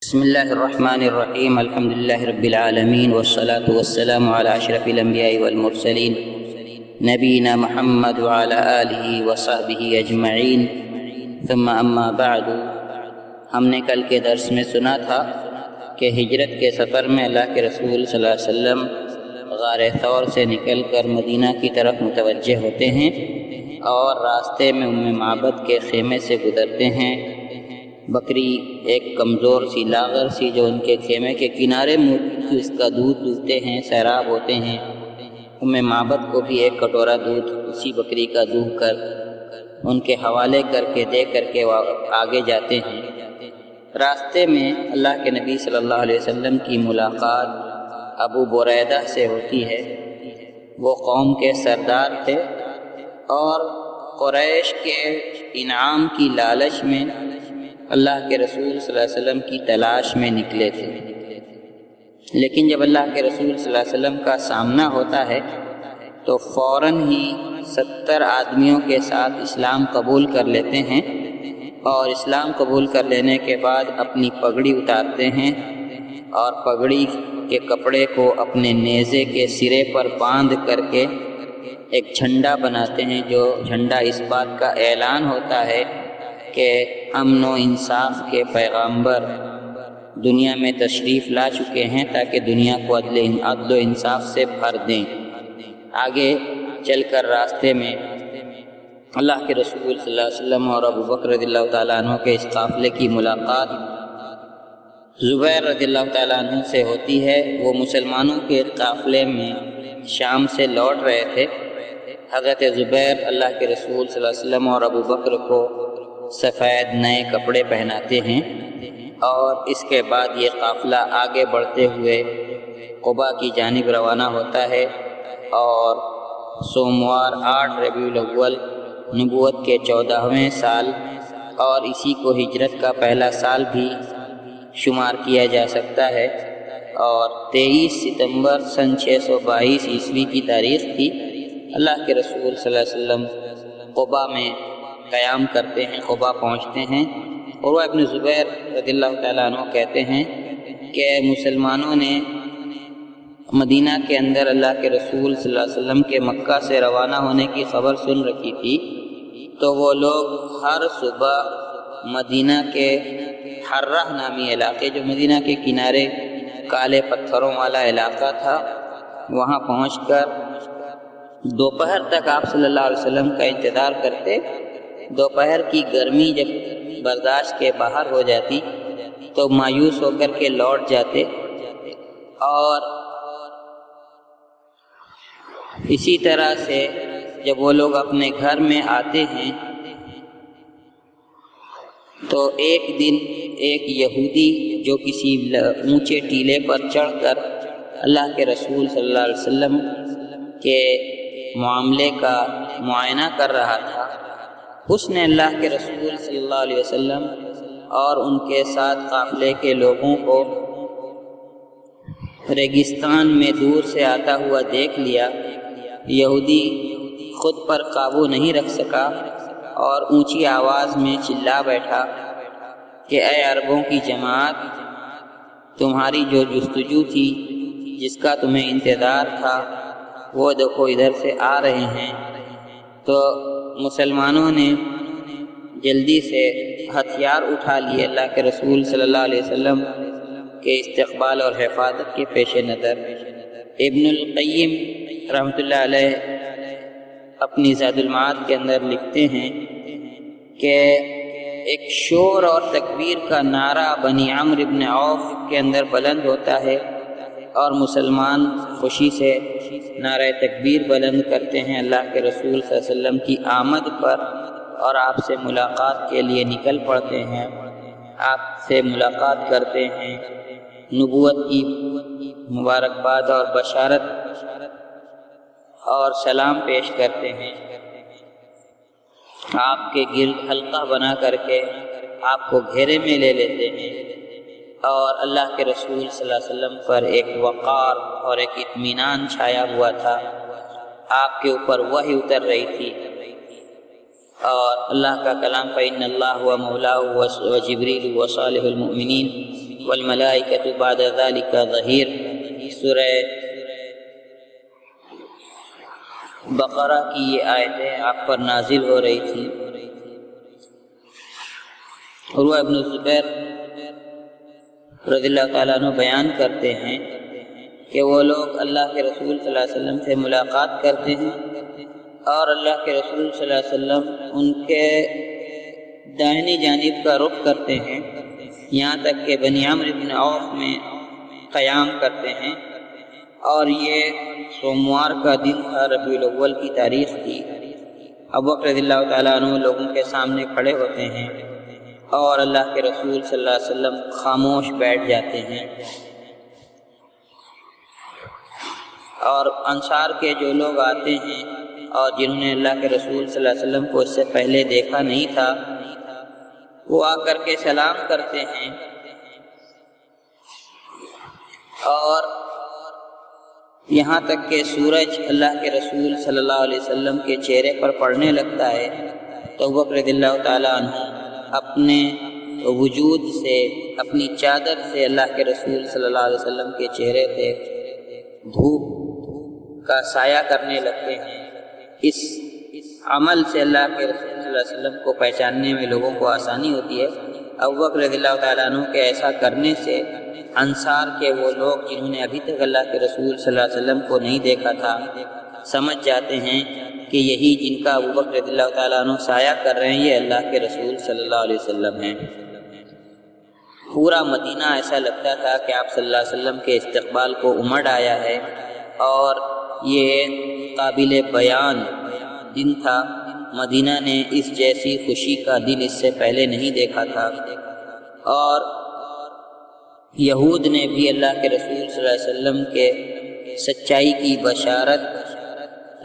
بسم اللہ الرحمن الرحیم الحمد للہ رب العالمین والصلاة والسلام علی اشرف الانبیاء والمرسلین نبینا محمد وعلی آلہ وصحبہ اجمعین ثم اما بعد۔ ہم نے کل کے درس میں سنا تھا کہ ہجرت کے سفر میں اللہ کے رسول صلی اللہ علیہ وسلم غار ثور سے نکل کر مدینہ کی طرف متوجہ ہوتے ہیں اور راستے میں ام معبد کے خیمے سے گزرتے ہیں۔ بکری ایک کمزور سی لاغر سی جو ان کے خیمے کے کنارے میں اس کا دودھ دوہتے ہیں، سیراب ہوتے ہیں۔ ام معبد کو بھی ایک کٹورا دودھ اسی بکری کا دوہ کر ان کے حوالے کر کے دے کر کے آگے جاتے ہیں۔ راستے میں اللہ کے نبی صلی اللہ علیہ وسلم کی ملاقات ابو بریدہ سے ہوتی ہے۔ وہ قوم کے سردار تھے اور قریش کے انعام کی لالچ میں اللہ کے رسول صلی اللہ علیہ وسلم کی تلاش میں نکلے تھے، لیکن جب اللہ کے رسول صلی اللہ علیہ وسلم کا سامنا ہوتا ہے تو فوراً ہی 70 آدمیوں کے ساتھ اسلام قبول کر لیتے ہیں، اور اسلام قبول کر لینے کے بعد اپنی پگڑی اتارتے ہیں اور پگڑی کے کپڑے کو اپنے نیزے کے سرے پر باندھ کر کے ایک جھنڈا بناتے ہیں، جو جھنڈا اس بات کا اعلان ہوتا ہے کہ امن و انصاف کے پیغمبر دنیا میں تشریف لا چکے ہیں تاکہ دنیا کو عدل و انصاف سے بھر دیں۔ آگے چل کر راستے میں اللہ کے رسول صلی اللہ علیہ وسلم اور ابو بکر رضی اللہ تعالیٰ عنہ کے اس قافلے کی ملاقات زبیر رضی اللہ تعالیٰ عنہ سے ہوتی ہے۔ وہ مسلمانوں کے قافلے میں شام سے لوٹ رہے تھے۔ حضرت زبیر اللہ کے رسول صلی اللہ علیہ وسلم اور ابو بکر کو سفید نئے کپڑے پہناتے ہیں، اور اس کے بعد یہ قافلہ آگے بڑھتے ہوئے قباء کی جانب روانہ ہوتا ہے، اور سوموار 8 ربیع الاول نبوت کے 14ویں سال اور اسی کو ہجرت کا پہلا سال بھی شمار کیا جا سکتا ہے، اور 23 ستمبر سن 622 عیسوی کی تاریخ تھی۔ اللہ کے رسول صلی اللہ علیہ وسلم قباء میں قیام کرتے ہیں، قباء پہنچتے ہیں۔ عروہ ابن زبیر رضی اللہ تعالیٰ عنہ کہتے ہیں کہ مسلمانوں نے مدینہ کے اندر اللہ کے رسول صلی اللہ علیہ وسلم کے مکہ سے روانہ ہونے کی خبر سن رکھی تھی، تو وہ لوگ ہر صبح مدینہ کے حرہ نامی علاقے، جو مدینہ کے کنارے کالے پتھروں والا علاقہ تھا، وہاں پہنچ کر دوپہر تک آپ صلی اللہ علیہ وسلم کا انتظار کرتے۔ دوپہر کی گرمی جب برداشت کے باہر ہو جاتی تو مایوس ہو کر کے لوٹ جاتے، اور اسی طرح سے جب وہ لوگ اپنے گھر میں آتے ہیں تو ایک دن ایک یہودی جو کسی اونچے ٹیلے پر چڑھ کر اللہ کے رسول صلی اللہ علیہ وسلم کے معاملے کا معائنہ کر رہا تھا، اس نے اللہ کے رسول صلی اللہ علیہ وسلم اور ان کے ساتھ قافلے کے لوگوں کو ریگستان میں دور سے آتا ہوا دیکھ لیا۔ یہودی خود پر قابو نہیں رکھ سکا اور اونچی آواز میں چلا بیٹھا کہ اے عربوں کی جماعت، تمہاری جو جستجو تھی، جس کا تمہیں انتظار تھا، وہ دیکھو ادھر سے آ رہے ہیں۔ تو مسلمانوں نے جلدی سے ہتھیار اٹھا لیے اللہ کے رسول صلی اللہ علیہ وسلم کے استقبال اور حفاظت کے پیش نظر۔ ابن القیم رحمۃ اللہ علیہ اپنی زاد المعاد کے اندر لکھتے ہیں کہ ایک شور اور تکبیر کا نعرہ بنی عمرو بن عوف کے اندر بلند ہوتا ہے، اور مسلمان خوشی سے نعرہ تکبیر بلند کرتے ہیں اللہ کے رسول صلی اللہ علیہ وسلم کی آمد پر، اور آپ سے ملاقات کے لیے نکل پڑتے ہیں، آپ سے ملاقات کرتے ہیں، نبوت کی مبارکباد اور بشارت اور سلام پیش کرتے ہیں، آپ کے گرد حلقہ بنا کر کے آپ کو گھیرے میں لے لیتے ہیں، اور اللہ کے رسول صلی اللہ علیہ وسلم پر ایک وقار اور ایک اطمینان چھایا ہوا تھا۔ آپ کے اوپر وحی اتر رہی تھی، اور اللہ کا کلام فَإِنَّ اللَّهَ هُوَ مَوْلَاهُ وَجِبْرِيلُ وَصَالِحُ الْمُؤْمِنِينَ والملائکۃ بعد ذلک ظہیر۔ سورہ بقرہ کی یہ آیتیں آپ پر نازل ہو رہی تھی۔ عروہ ابن زبیر رضی اللہ تعالیٰ عنہ بیان کرتے ہیں کہ وہ لوگ اللہ کے رسول صلی اللہ علیہ وسلم سے ملاقات کرتے ہیں اور اللہ کے رسول صلی اللہ علیہ وسلم ان کے دائنی جانب کا رخ کرتے ہیں، یہاں تک کہ بنی عمرو بن عوف میں قیام کرتے ہیں، اور یہ سوموار کا دن تھا، ربیع الاول کی تاریخ تھی۔ ابو بکر رضی اللہ تعالیٰ عنہ لوگوں کے سامنے کھڑے ہوتے ہیں اور اللہ کے رسول صلی اللہ علیہ وسلم خاموش بیٹھ جاتے ہیں، اور انصار کے جو لوگ آتے ہیں اور جنہوں نے اللہ کے رسول صلی اللہ علیہ وسلم کو اس سے پہلے دیکھا نہیں تھا، وہ آ کر کے سلام کرتے ہیں، اور یہاں تک کہ سورج اللہ کے رسول صلی اللہ علیہ وسلم کے چہرے پر پڑنے لگتا ہے تو ابو بکر رضی اللہ تعالیٰ عنہ اپنے وجود سے، اپنی چادر سے اللہ کے رسول صلی اللہ علیہ وسلم کے چہرے سے دھوپ کا سایہ کرنے لگتے ہیں۔ اس عمل سے اللہ کے رسول صلی اللہ علیہ وسلم کو پہچاننے میں لوگوں کو آسانی ہوتی ہے۔ ابو بکر رضی اللہ تعالیٰ عنہ کے ایسا کرنے سے انصار کے وہ لوگ جنہوں نے ابھی تک اللہ کے رسول صلی اللہ علیہ وسلم کو نہیں دیکھا تھا، سمجھ جاتے ہیں کہ یہی جن کا ابو بکر رضی اللہ تعالیٰ عنہ سایہ کر رہے ہیں، یہ اللہ کے رسول صلی اللہ علیہ وسلم ہیں۔ پورا مدینہ ایسا لگتا تھا کہ آپ صلی اللہ علیہ وسلم کے استقبال کو امڑ آیا ہے، اور یہ قابل بیان دن تھا۔ مدینہ نے اس جیسی خوشی کا دن اس سے پہلے نہیں دیکھا تھا، اور یہود نے بھی اللہ کے رسول صلی اللہ علیہ وسلم کے سچائی کی بشارت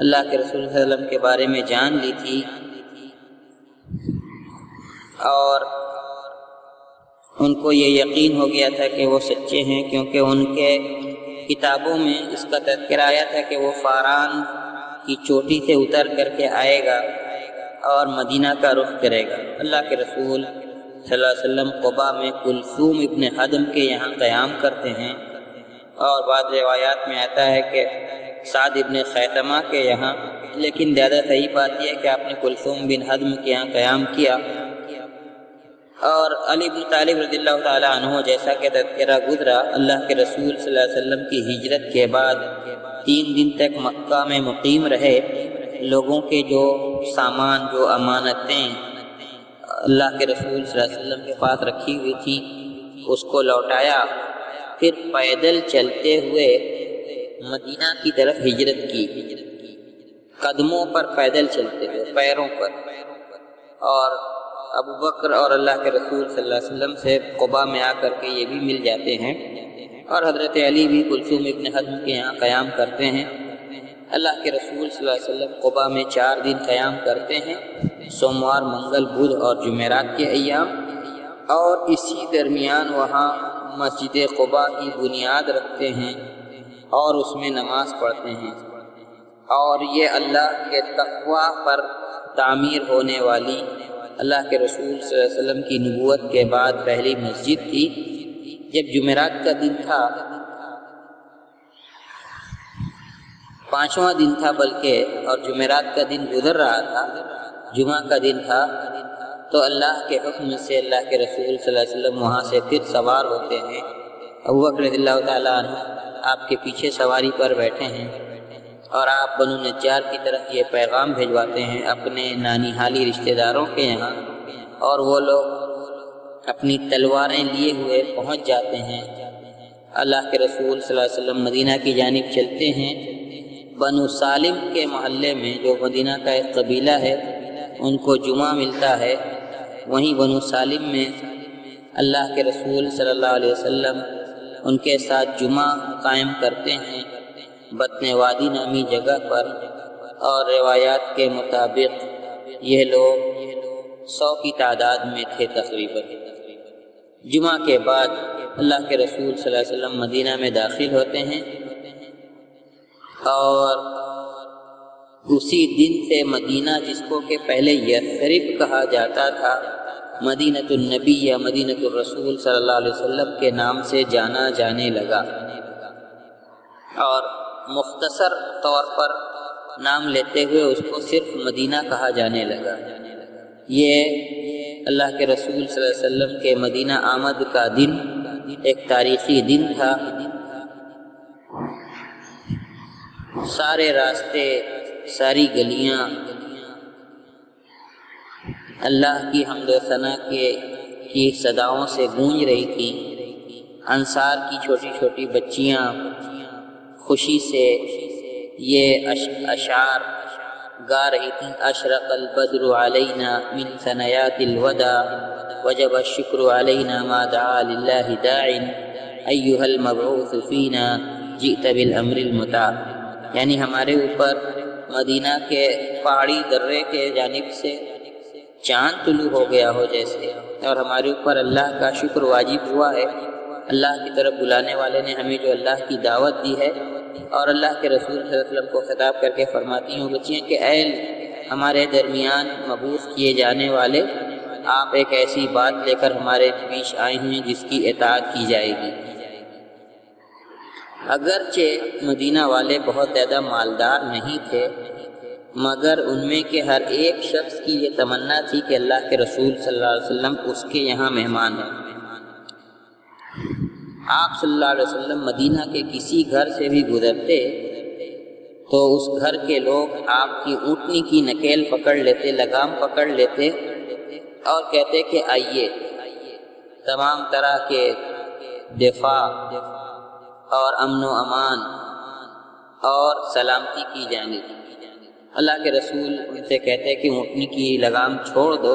اللہ کے رسول صلی اللہ علیہ وسلم کے بارے میں جان لی تھی، اور ان کو یہ یقین ہو گیا تھا کہ وہ سچے ہیں، کیونکہ ان کے کتابوں میں اس کا تذکرہ آیا تھا کہ وہ فاران کی چوٹی سے اتر کر کے آئے گا اور مدینہ کا رخ کرے گا۔ اللہ کے رسول صلی اللہ علیہ وسلم قباء میں کلثوم ابن حدم کے یہاں قیام کرتے ہیں، اور بعض روایات میں آتا ہے کہ سعد ابن خیثمہ کے یہاں، لیکن زیادہ صحیح بات یہ ہے کہ آپ نے کلثوم بن حدم کے یہاں قیام کیا۔ اور علی بن طالب رضی اللہ تعالیٰ عنہ، جیسا کہ تذکرہ گزرا، اللہ کے رسول صلی اللہ علیہ وسلم کی ہجرت کے بعد 3 دن تک مکہ میں مقیم رہے، لوگوں کے جو سامان، جو امانتیں اللہ کے رسول صلی اللہ علیہ وسلم کے پاس رکھی ہوئی تھی، اس کو لوٹایا، پھر پیدل چلتے ہوئے مدینہ کی طرف ہجرت کی، قدموں پر پیدل چلتے ہوئے، پیروں پر۔ اور ابو بکر اور اللہ کے رسول صلی اللہ علیہ وسلم سے قباء میں آ کر کے یہ بھی مل جاتے ہیں، اور حضرت علی بھی کلثوم ابن حدم کے یہاں قیام کرتے ہیں۔ اللہ کے رسول صلی اللہ علیہ وسلم قباء میں 4 دن قیام کرتے ہیں، سوموار، منگل، بدھ اور جمعرات کے ایام، اور اسی درمیان وہاں مسجد قباء کی بنیاد رکھتے ہیں اور اس میں نماز پڑھتے ہیں، اور یہ اللہ کے تقویٰ پر تعمیر ہونے والی اللہ کے رسول صلی اللہ علیہ وسلم کی نبوت کے بعد پہلی مسجد تھی۔ جب جمعرات کا دن تھا، 5واں دن تھا بلکہ، اور جمعرات کا دن گزر رہا تھا، جمعہ کا دن تھا، تو اللہ کے حکم سے اللہ کے رسول صلی اللہ علیہ وسلم وہاں سے پھر سوار ہوتے ہیں۔ ابو بکر رضی اللہ تعالیٰ عنہ آپ کے پیچھے سواری پر بیٹھے ہیں، اور آپ بنو نجار کی طرف یہ پیغام بھیجواتے ہیں اپنے نانی حالی رشتہ داروں کے یہاں، اور وہ لوگ اپنی تلواریں لیے ہوئے پہنچ جاتے ہیں۔ اللہ کے رسول صلی اللہ علیہ وسلم مدینہ کی جانب چلتے ہیں۔ بنو سالم کے محلے میں، جو مدینہ کا ایک قبیلہ ہے، ان کو جمعہ ملتا ہے، وہیں بنو سالم میں اللہ کے رسول صلی اللہ علیہ وسلم ان کے ساتھ جمعہ قائم کرتے ہیں، بطن وادی نامی جگہ پر، اور روایات کے مطابق یہ لوگ 100 کی تعداد میں تھے تقریباً۔ جمعہ کے بعد اللہ کے رسول صلی اللہ علیہ وسلم مدینہ میں داخل ہوتے ہیں، اور اسی دن سے مدینہ، جس کو کہ پہلے یثرب کہا جاتا تھا، مدینۃ النبی یا مدینۃ الرسول صلی اللہ علیہ وسلم کے نام سے جانا جانے لگا، اور مختصر طور پر نام لیتے ہوئے اس کو صرف مدینہ کہا جانے لگا۔ یہ اللہ کے رسول صلی اللہ علیہ وسلم کے مدینہ آمد کا دن ایک تاریخی دن تھا۔ سارے راستے، ساری گلیاں اللہ کی حمد و ثنا کی صداؤں سے گونج رہی تھی۔ انصار کی چھوٹی چھوٹی بچیاں خوشی سے یہ اشعار گا رہی تھیں: اشرق البدر علینا من ثنیات الوداع وجب الشکر علینا ما دعا للہ داع ایھا المبعوث فینا جئت بالامر المطاع، یعنی ہمارے اوپر مدینہ کے پہاڑی درے کے جانب سے چاند طلوع ہو گیا ہو جیسے، اور ہمارے اوپر اللہ کا شکر واجب ہوا ہے۔ اللہ کی طرف بلانے والے نے ہمیں جو اللہ کی دعوت دی ہے، اور اللہ کے رسول صلی اللہ علیہ وسلم کو خطاب کر کے فرماتی ہوں بچیاں کہ اے ہمارے درمیان مبعوث کیے جانے والے، آپ ایک ایسی بات لے کر ہمارے بیچ آئے ہیں جس کی اطاعت کی جائے گی۔ اگرچہ مدینہ والے بہت زیادہ مالدار نہیں تھے، مگر ان میں کے ہر ایک شخص کی یہ تمنا تھی کہ اللہ کے رسول صلی اللہ علیہ وسلم اس کے یہاں مہمان ہیں۔ آپ صلی اللہ علیہ وسلم مدینہ کے کسی گھر سے بھی گزرتے تو اس گھر کے لوگ آپ کی اونٹنی کی نکیل پکڑ لیتے، لگام پکڑ لیتے اور کہتے کہ آئیے، تمام طرح کے دفاع اور امن و امان اور سلامتی کی جانب۔ اللہ کے رسول ان سے کہتے کہ اونٹنی کی لگام چھوڑ دو،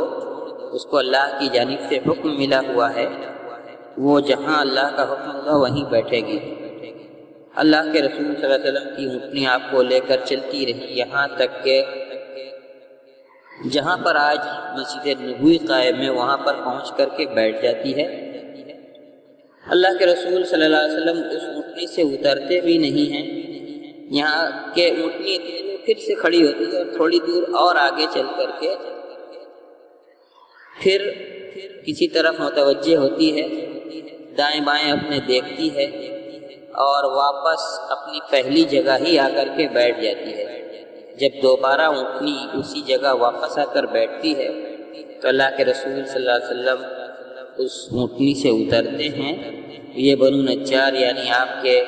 اس کو اللہ کی جانب سے حکم ملا ہوا ہے، وہ جہاں اللہ کا حکم ہوگا وہیں بیٹھے گی۔ اللہ کے رسول صلی اللہ علیہ وسلم کی اونٹنی آپ کو لے کر چلتی رہی، یہاں تک کہ جہاں پر آج مسجد نبوی قائم ہے وہاں پر پہنچ کر کے بیٹھ جاتی ہے۔ اللہ کے رسول صلی اللہ علیہ وسلم اس اونٹنی سے اترتے بھی نہیں ہیں، یہاں کہ اونٹنی پھر سے کھڑی ہوتی ہے اور تھوڑی دور اور آگے چل کر کے پھر کسی طرف متوجہ ہوتی ہے، دائیں بائیں اپنے دیکھتی ہے اور واپس اپنی پہلی جگہ ہی آ کر کے بیٹھ جاتی ہے۔ جب دوبارہ اونٹنی اسی جگہ واپس آ کر بیٹھتی ہے تو اللہ کے رسول صلی اللہ علیہ وسلم اس اونٹنی سے اترتے ہیں۔ یہ بنو نجار یعنی آپ کے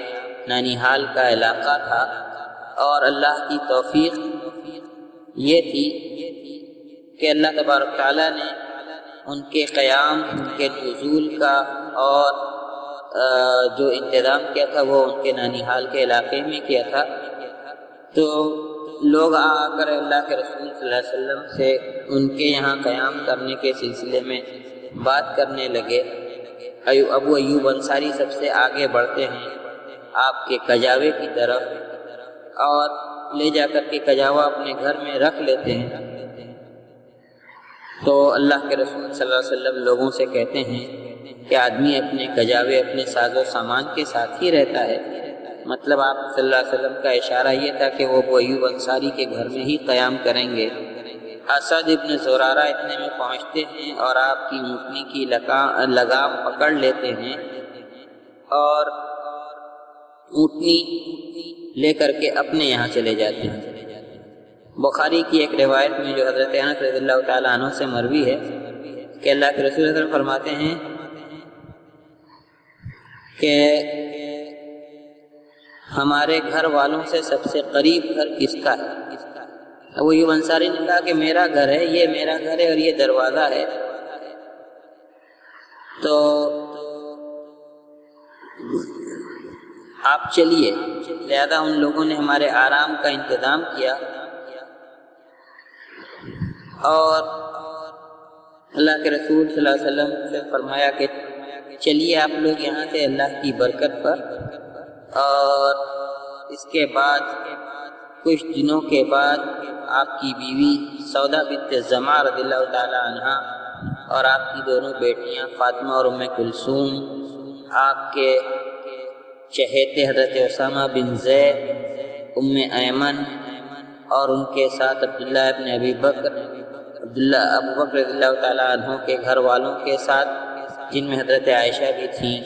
نانیہال کا علاقہ تھا، اور اللہ کی توفیق یہ تھی کہ اللہ تبارک تعالیٰ نے ان کے قیام، ان کے نزول کا اور جو انتظام کیا تھا وہ ان کے نانیہال کے علاقے میں کیا تھا۔ تو لوگ آ کر اللہ کے رسول صلی اللہ علیہ وسلم سے ان کے یہاں قیام کرنے کے سلسلے میں بات کرنے لگے۔ ابو ایوب انصاری سب سے آگے بڑھتے ہیں آپ کے کجاوے کی طرف، اور لے جا کر کے کجاوا اپنے گھر میں رکھ لیتے ہیں۔ تو اللہ کے رسول صلی اللہ علیہ وسلم لوگوں سے کہتے ہیں کہ آدمی اپنے کجاوے اپنے ساز و سامان کے ساتھ ہی رہتا ہے، مطلب آپ صلی اللہ علیہ وسلم کا اشارہ یہ تھا کہ وہ ابو ایوب انصاری کے گھر میں ہی قیام کریں گے۔ اسد ابن زرارہ اتنے میں پہنچتے ہیں اور آپ کی اونٹنی کی لگام پکڑ لیتے ہیں اور اونٹنی لے کر کے اپنے یہاں چلے جاتے ہیں۔ بخاری کی ایک روایت میں جو حضرت انس رضی اللہ تعالیٰ عنہ سے مروی ہے کہ اللہ کے رسول صلی اللہ علیہ وسلم فرماتے ہیں کہ ہمارے گھر والوں سے سب سے قریب گھر کس کا ہے؟ ابو ایوب انصاری نے کہا کہ میرا گھر ہے، یہ میرا گھر ہے اور یہ دروازہ ہے۔ تو آپ چلیے، لہذا ان لوگوں نے ہمارے آرام کا انتظام کیا اور اللہ کے رسول صلی اللہ علیہ وسلم سے فرمایا کہ چلیے آپ لوگ یہاں سے اللہ کی برکت پر۔ اور اس کے بعد کچھ دنوں کے بعد آپ کی بیوی سودا بنت زمعہ رضی اللہ تعالیٰ عنہا اور آپ کی دونوں بیٹیاں فاطمہ اور ام کلثوم، آپ کے چہیتے حضرت اسامہ بن زید، ام ایمن اور ان کے ساتھ عبداللہ ابن ابی بکر عبداللہ ابو بکر رضی اللہ تعالیٰ عنہ کے گھر والوں کے ساتھ، جن میں حضرت عائشہ بھی تھیں،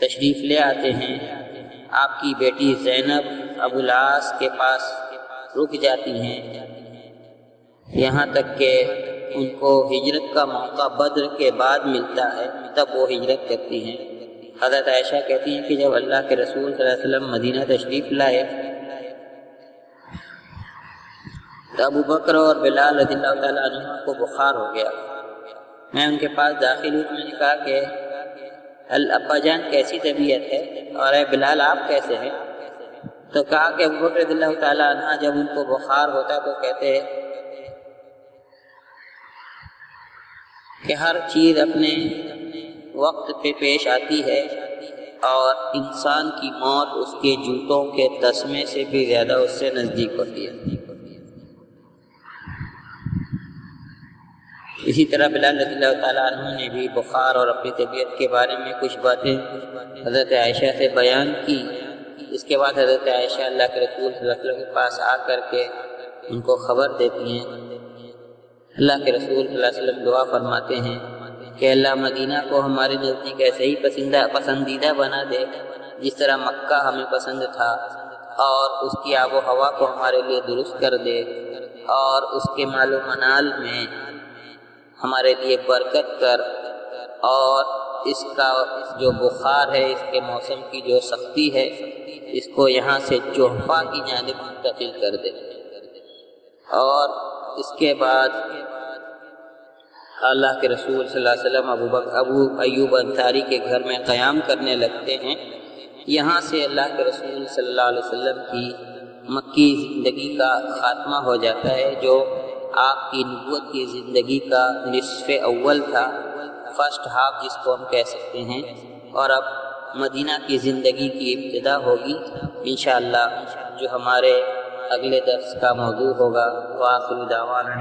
تشریف لے آتے ہیں۔ آپ کی بیٹی زینب ابو العاص کے پاس رک جاتی ہیں، یہاں تک کہ ان کو ہجرت کا موقع بدر کے بعد ملتا ہے، تب وہ ہجرت کرتی ہیں۔ حضرت عائشہ کہتی ہیں کہ جب اللہ کے رسول صلی اللہ علیہ وسلم مدینہ تشریف لائے تو ابو بکر اور بلال رضی اللہ تعالیٰ عنہ کو بخار ہو گیا۔ میں ان کے پاس داخل ہوئی، میں نے کہا کہ ابا جان کیسی طبیعت ہے، اور اے بلال آپ کیسے ہیں؟ تو کہا کہ ابو بکر رضی اللہ تعالیٰ عنہ جب ان کو بخار ہوتا تو کہتے کہ ہر چیز اپنے وقت پہ پیش آتی ہے، اور انسان کی موت اس کے جوتوں کے تسمے سے بھی زیادہ اس سے نزدیک ہوتی ہے۔ اسی طرح بلال رضی اللہ تعالیٰ عنہ نے بھی بخار اور اپنی طبیعت کے بارے میں کچھ باتیں حضرت عائشہ سے بیان کی۔ اس کے بعد حضرت عائشہ اللہ کے رسول صلی اللہ علیہ وسلم کے پاس آ کر کے ان کو خبر دیتی ہیں۔ اللہ کے رسول صلی اللہ علیہ وسلم دعا فرماتے ہیں کہ اللہ مدینہ کو ہمارے نزدیک ایسے ہی پسندیدہ بنا دے جس طرح مکہ ہمیں پسند تھا، اور اس کی آب و ہوا کو ہمارے لیے درست کر دے، اور اس کے مال و منال میں ہمارے لیے برکت کر، اور اس کا جو بخار ہے، اس کے موسم کی جو سختی ہے، اس کو یہاں سے جحفہ کی جانب منتقل کر دے۔ اور اس کے بعد اللہ کے رسول صلی اللہ علیہ وسلم ابو ایوب انصاری کے گھر میں قیام کرنے لگتے ہیں۔ یہاں سے اللہ کے رسول صلی اللہ علیہ وسلم کی مکی زندگی کا خاتمہ ہو جاتا ہے، جو آپ کی نبوت کی زندگی کا نصف اول تھا، فرسٹ ہاف جس کو ہم کہہ سکتے ہیں، اور اب مدینہ کی زندگی کی ابتدا ہوگی انشاءاللہ، جو ہمارے اگلے درس کا موضوع ہوگا۔ وآخر دعوانا